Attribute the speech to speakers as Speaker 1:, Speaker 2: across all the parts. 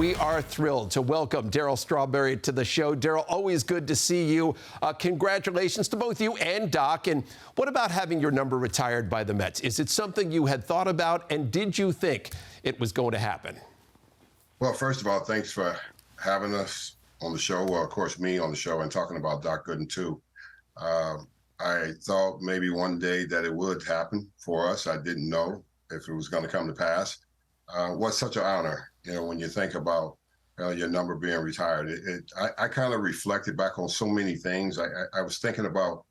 Speaker 1: We are thrilled to welcome Darryl Strawberry to the show. Darryl, always good to see you. Congratulations to both you and Doc. And what about having your number retired by the Mets? Is it something you had thought about, and did you think it was going to happen?
Speaker 2: Well, first of all, thanks for having us on the show. Well, of course, me on the show and talking about Doc Gooden, too. I thought maybe one day that it would happen for us. I didn't know if it was going to come to pass. What's such an honor, when you think about your number being retired. I kind of reflected back on so many things. I was thinking about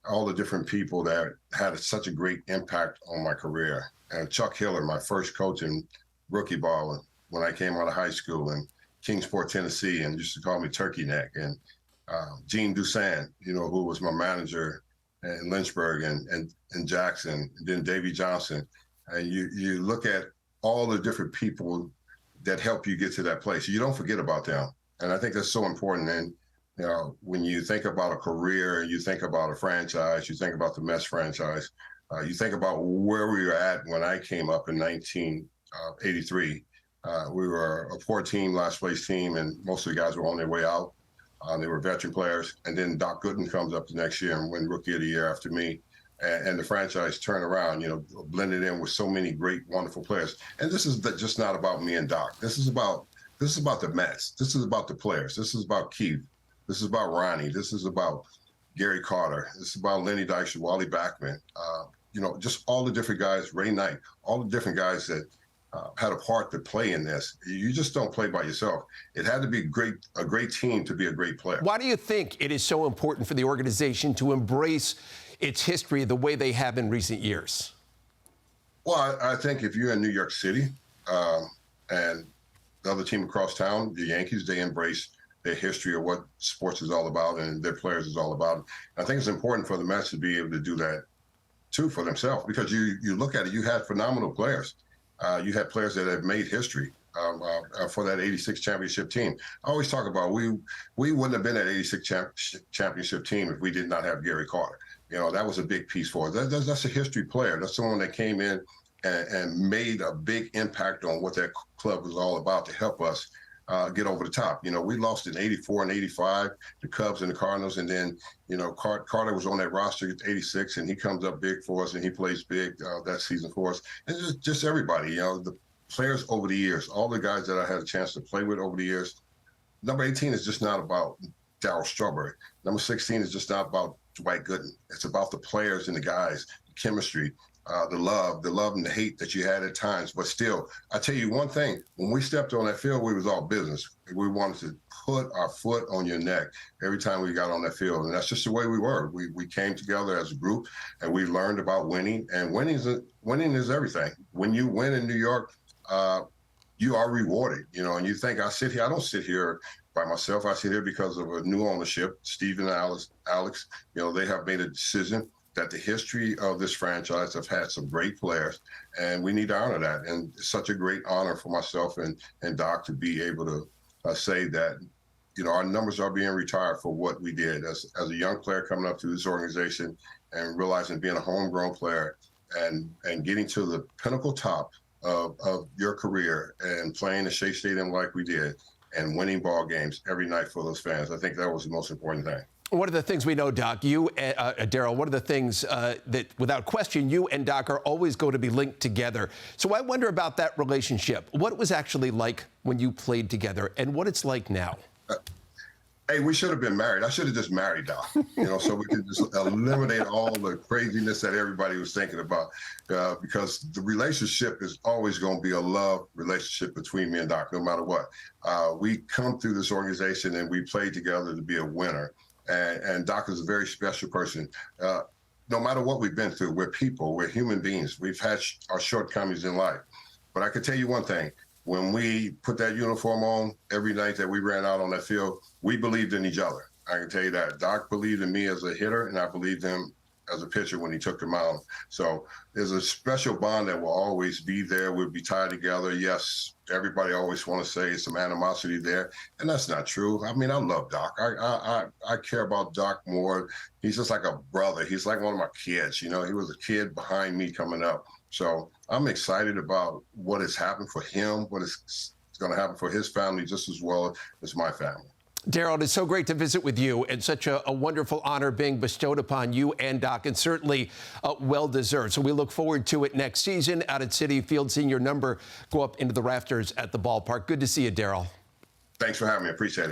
Speaker 2: all the different people that had such a great impact on my career. And Chuck Hiller, my first coach in rookie ball when I came out of high school in Kingsport, Tennessee, and used to call me Turkey Neck. And Gene Dusan, who was my manager in Lynchburg and Jackson, and then Davy Johnson. And you look at all the different people that help you get to that place. You don't forget about them. And I think that's so important. And, when you think about a career, you think about a franchise, you think about the Mets franchise, you think about where we were at when I came up in 1983. We were a poor team, last place team, and most of the guys were on their way out. They were veteran players. And then Doc Gooden comes up the next year and win Rookie of the Year after me. And the franchise turned around, blended in with so many great, wonderful players. And this is just not about me and Doc. This is about the Mets. This is about the players. This is about Keith. This is about Ronnie. This is about Gary Carter. This is about Lenny Dykstra, Wally Backman. Just all the different guys, Ray Knight, all the different guys that had a part to play in this. You just don't play by yourself. It had to be a great team to be a great player.
Speaker 1: Why do you think it is so important for the organization to embrace its history the way they have in recent years?
Speaker 2: Well, I think if you're in New York City and the other team across town, the Yankees, they embrace their history of what sports is all about and their players is all about. I think it's important for the Mets to be able to do that, too, for themselves, because you look at it, you had phenomenal players. You had players that have made history for that 86 championship team. I always talk about we wouldn't have been that 86 championship team if we did not have Gary Carter. That was a big piece for us. That's a history player. That's someone that came in and made a big impact on what that club was all about to help us get over the top. We lost in 84 and 85, the Cubs and the Cardinals, and then, Carter was on that roster at 86, and he comes up big for us, and he plays big that season for us. And just everybody, the players over the years, all the guys that I had a chance to play with over the years. Number 18 is just not about Darryl Strawberry. Number 16 is just not about Dwight Gooden. It's about the players and the guys, the chemistry, the love and the hate that you had at times. But still, I tell you one thing, when we stepped on that field, we was all business. We wanted to put our foot on your neck every time we got on that field. And that's just the way we were. We came together as a group and we learned about winning. And winning is everything. When you win in New York, you are rewarded, and you think I don't sit here by myself. I sit here because of a new ownership, Steve and Alex. They have made a decision that the history of this franchise have had some great players, and we need to honor that. And it's such a great honor for myself and Doc to be able to say that, our numbers are being retired for what we did as a young player coming up to this organization and realizing being a homegrown player and getting to the pinnacle top of your career and playing the Shea Stadium like we did and winning ball games every night for those fans. I think that was the most important thing.
Speaker 1: One of the things we know, Doc, you, Darryl, one of the things that, without question, you and Doc are always going to be linked together. So I wonder about that relationship, what it was actually like when you played together and what it's like now.
Speaker 2: Hey, we should have been married. I should have just married Doc, so we could just eliminate all the craziness that everybody was thinking about, because the relationship is always going to be a love relationship between me and Doc, no matter what. We come through this organization and we played together to be a winner. And Doc is a very special person. No matter what we've been through, we're people, we're human beings. We've had our shortcomings in life. But I can tell you one thing. When we put that uniform on every night that we ran out on that field, we believed in each other. I can tell you that. Doc believed in me as a hitter, and I believed him as a pitcher when he took the mound. So there's a special bond that will always be there. We'll be tied together. Yes, everybody always want to say some animosity there, and that's not true. I mean, I love Doc. I care about Doc more. He's just like a brother. He's like one of my kids. He was a kid behind me coming up. So I'm excited about what has happened for him, what is going to happen for his family just as well as my family.
Speaker 1: Darryl, it is so great to visit with you, and such a wonderful honor being bestowed upon you and Doc, and certainly well-deserved. So we look forward to it next season out at Citi Field, seeing your number go up into the rafters at the ballpark. Good to see you, Darryl.
Speaker 2: Thanks for having me. I appreciate it.